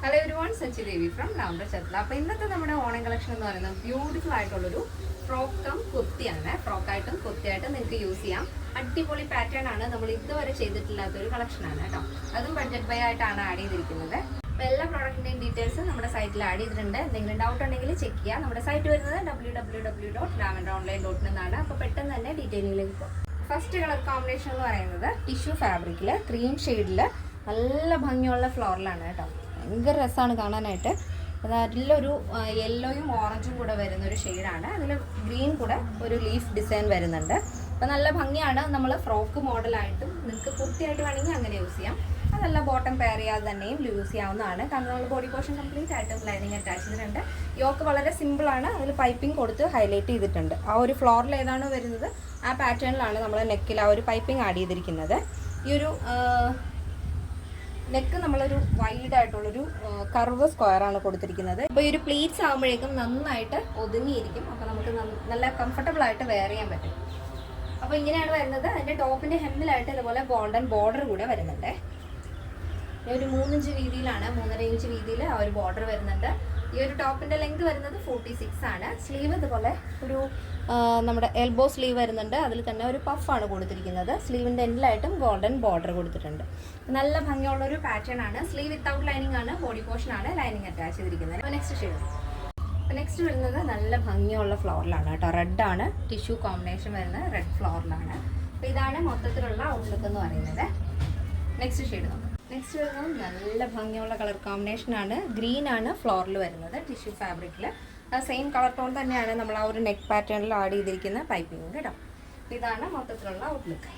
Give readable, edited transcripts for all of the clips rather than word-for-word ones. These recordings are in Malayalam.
Hello everyone, Sachi Devi from ലൗണ്ടർ ചത്ല. അപ്പോൾ ഇന്നത്തെ നമ്മുടെ ഓണം കളക്ഷൻ എന്ന് പറയുന്നത് ബ്യൂട്ടിഫുൾ ആയിട്ടുള്ളൊരു ഫ്രോക്കും കുർത്തിയാണ്. ഫ്രോക്കായിട്ടും കുർത്തിയായിട്ടും നിങ്ങൾക്ക് യൂസ് ചെയ്യാം. അടിപൊളി പാറ്റേൺ ആണ്. നമ്മൾ ഇതുവരെ ചെയ്തിട്ടില്ലാത്തൊരു കളക്ഷനാണ് കേട്ടോ. അതും ബഡ്ജറ്റ് ബൈ ആയിട്ടാണ് ആഡ് ചെയ്തിരിക്കുന്നത്. അപ്പോൾ എല്ലാ പ്രോഡക്റ്റിൻ്റെയും ഡീറ്റെയിൽസ് നമ്മുടെ സൈറ്റിൽ ആഡ് ചെയ്തിട്ടുണ്ട്. എന്തെങ്കിലും ഡൗട്ട് ഉണ്ടെങ്കിൽ ചെക്ക് ചെയ്യാം. നമ്മുടെ സൈറ്റ് വരുന്നത് www.lavenderonline.in എന്നാണ്. അപ്പോൾ പെട്ടെന്ന് തന്നെ ഡീറ്റെയിലിംഗിലേക്ക് പോകും. ഫസ്റ്റ് കളർ കോമ്പിനേഷൻ എന്ന് പറയുന്നത് ടിഷ്യൂ ഫാബ്രിക്കിൽ ക്രീം ഷെയ്ഡിൽ നല്ല ഭംഗിയുള്ള ഫ്ലോറിലാണ് കേട്ടോ. ഭയങ്കര രസമാണ് കാണാനായിട്ട്. അതിലൊരു യെല്ലോയും ഓറഞ്ചും കൂടെ വരുന്ന ഒരു ഷെയ്ഡാണ്. അതിൽ ഗ്രീൻ കൂടെ ഒരു ലീഫ് ഡിസൈൻ വരുന്നുണ്ട്. അപ്പോൾ നല്ല ഭംഗിയാണ്. നമ്മൾ ഫ്രോക്ക് മോഡലായിട്ടും നിങ്ങൾക്ക് കുർത്തിയായിട്ട് വേണമെങ്കിൽ അങ്ങനെ യൂസ് ചെയ്യാം. അതല്ല ബോട്ടം പെയർ ചെയ്യാതെ തന്നെയും യൂസ് ചെയ്യാവുന്നതാണ്. കാരണം നമ്മൾ ബോഡി പോർഷൻ കംപ്ലീറ്റ് ആയിട്ടും ലൈനിങ് അറ്റാച്ച് ചെയ്തിട്ടുണ്ട്. യോക്ക് വളരെ സിമ്പിളാണ്. അതിൽ പൈപ്പിംഗ് കൊടുത്ത് ഹൈലൈറ്റ് ചെയ്തിട്ടുണ്ട്. ആ ഒരു ഫ്ലോറിൽ ഏതാണോ വരുന്നത് ആ പാറ്റേണിലാണ് നമ്മൾ നെക്കിൽ ആ ഒരു പൈപ്പിംഗ് ആഡ് ചെയ്തിരിക്കുന്നത്. ഈ ഒരു നെക്ക് നമ്മളൊരു വൈഡ് ആയിട്ടുള്ളൊരു കർവ് സ്ക്വയറാണ് കൊടുത്തിരിക്കുന്നത്. അപ്പോൾ ഈ ഒരു പ്ലീറ്റ്സ് ആകുമ്പോഴേക്കും നന്നായിട്ട് ഒതുങ്ങിയിരിക്കും. അപ്പോൾ നമുക്ക് നല്ല കംഫർട്ടബിൾ ആയിട്ട് വെയർ ചെയ്യാൻ പറ്റും. അപ്പോൾ ഇങ്ങനെയാണ് വരുന്നത്. അതിൻ്റെ ടോപ്പിൻ്റെ ഹെമ്മിലായിട്ട് ഇതുപോലെ ഗോൾഡൻ ബോർഡർ കൂടെ വരുന്നുണ്ട്. ഒരു 3 ഇഞ്ച് വീതിയിലാണ്, 3.5 ഇഞ്ച് വീതിയിൽ ആ ഒരു ബോർഡർ വരുന്നുണ്ട്. ഈ ഒരു ടോപ്പിൻ്റെ ലെങ്ത് വരുന്നത് 46 ആണ്. സ്ലീവ് ഇതുപോലെ ഒരു നമ്മുടെ എൽബോ സ്ലീവ് വരുന്നുണ്ട്. അതിൽ തന്നെ ഒരു പഫാണ് കൊടുത്തിരിക്കുന്നത്. സ്ലീവിൻ്റെ എൻഡിലായിട്ടും ഗോൾഡൻ ബോർഡർ കൊടുത്തിട്ടുണ്ട്. നല്ല ഭംഗിയുള്ളൊരു പാറ്റേൺ ആണ്. സ്ലീവ് വിത്തൗട്ട് ലൈനിങ് ആണ്. ബോഡി പോർഷൻ ആണ് ലൈനിങ് അറ്റാച്ച് ചെയ്തിരിക്കുന്നത്. അപ്പോൾ നെക്സ്റ്റ് ഷെയ്ഡ്. അപ്പോൾ നെക്സ്റ്റ് വരുന്നത് നല്ല ഭംഗിയുള്ള ഫ്ലോറിലാണ് കേട്ടോ. റെഡാണ് ടിഷ്യൂ കോമ്പിനേഷൻ വരുന്നത്. റെഡ് ഫ്ലോറിലാണ്. അപ്പോൾ ഇതാണ് മൊത്തത്തിലുള്ള ഔട്ട്ലുക്ക് എന്ന് പറയുന്നത്. നെക്സ്റ്റ് ഷെയ്ഡ് നോക്കാം. നെക്സ്റ്റ് വരുന്നത് നല്ല ഭംഗിയുള്ള കളർ കോമ്പിനേഷനാണ്. ഗ്രീൻ ആണ് ഫ്ലോറിൽ വരുന്നത് ടിഷ്യൂ ഫാബ്രിക്കിൽ. ആ സെയിം കളർ ടോൺ തന്നെയാണ് നമ്മൾ ആ ഒരു നെക്ക് പാറ്റേണിൽ ആഡ് ചെയ്തിരിക്കുന്ന പൈപ്പിംഗ് കേട്ടോ. ഇതാണ് മൊത്തത്തിലുള്ള ഔട്ട്ലുക്ക്.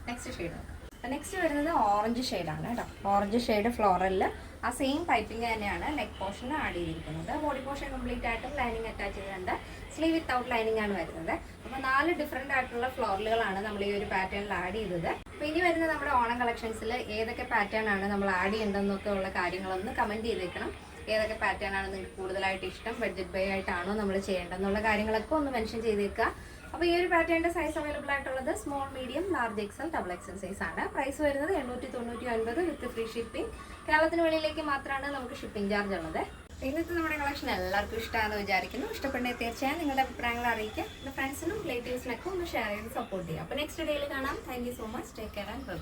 നെക്സ്റ്റ് ഷെയ്ഡ് നോക്കാം. നെക്സ്റ്റ് വരുന്നത് ഓറഞ്ച് ഷെയ്ഡാണ് കേട്ടോ. ഓറഞ്ച് ഷെയ്ഡ് ഫ്ലോറലിൽ ആ സെയിം പൈപ്പിംഗ് തന്നെയാണ് നെക്ക് പോർഷൻ ആഡ് ചെയ്തിരിക്കുന്നത്. ബോഡി പോർഷൻ കംപ്ലീറ്റ് ആയിട്ടും ലൈനിങ് അറ്റാച്ച് ചെയ്തിട്ടുണ്ട്. സ്ലീവ് വിത്തൗട്ട് ലൈനിങ് ആണ് വരുന്നത്. അപ്പോൾ 4 ഡിഫറെൻ്റ് ആയിട്ടുള്ള ഫ്ലോറലുകളാണ് നമ്മൾ ഈ ഒരു പാറ്റേണിൽ ആഡ് ചെയ്തത്. അപ്പോൾ ഇനി വരുന്ന നമ്മുടെ ഓണം കളക്ഷൻസിൽ ഏതൊക്കെ പാറ്റേൺ ആണ് നമ്മൾ ആഡ് ചെയ്യേണ്ടതെന്നൊക്കെ ഉള്ള കാര്യങ്ങളൊന്ന് കമൻറ്റ് ചെയ്തേക്കണം. ഏതൊക്കെ പാറ്റേൺ ആണ് നിങ്ങൾക്ക് കൂടുതലായിട്ട് ഇഷ്ടം, ബഡ്ജറ്റ് ബൈ ആയിട്ടാണോ നമ്മൾ ചെയ്യേണ്ടതെന്നുള്ള കാര്യങ്ങളൊക്കെ ഒന്ന് മെൻഷൻ ചെയ്തേക്കുക. അപ്പോൾ ഈ ഒരു പാറ്റേണിൻ്റെ സൈസ് അവൈലബിൾ ആയിട്ടുള്ളത് small, medium, large XL, double XL size ആണ്. പ്രൈസ് വരുന്നത് 899 വിത്ത് ഫ്രീ ഷിപ്പിംഗ്. കേരളത്തിന് വെളിയിലേക്ക് മാത്രമാണ് നമുക്ക് ഷിപ്പിംഗ് ചാർജ് ഉള്ളത്. ഇന്നത്തെ നമ്മുടെ കളക്ഷൻ എല്ലാവർക്കും ഇഷ്ടമാണെന്ന് വിചാരിക്കുന്നു. ഇഷ്ടപ്പെടുന്നത് തീർച്ചയായും നിങ്ങളുടെ അഭിപ്രായങ്ങൾ അറിയിക്കുക. എൻ്റെ ഫ്രണ്ട്സിനും റിലേറ്റീവ്സിനൊക്കെ ഒന്ന് ഷെയർ ചെയ്ത് സപ്പോർട്ട് ചെയ്യുക. അപ്പോൾ നെക്സ്റ്റ് ഡേയിൽ കാണാം. Thank you so much. Take care and by.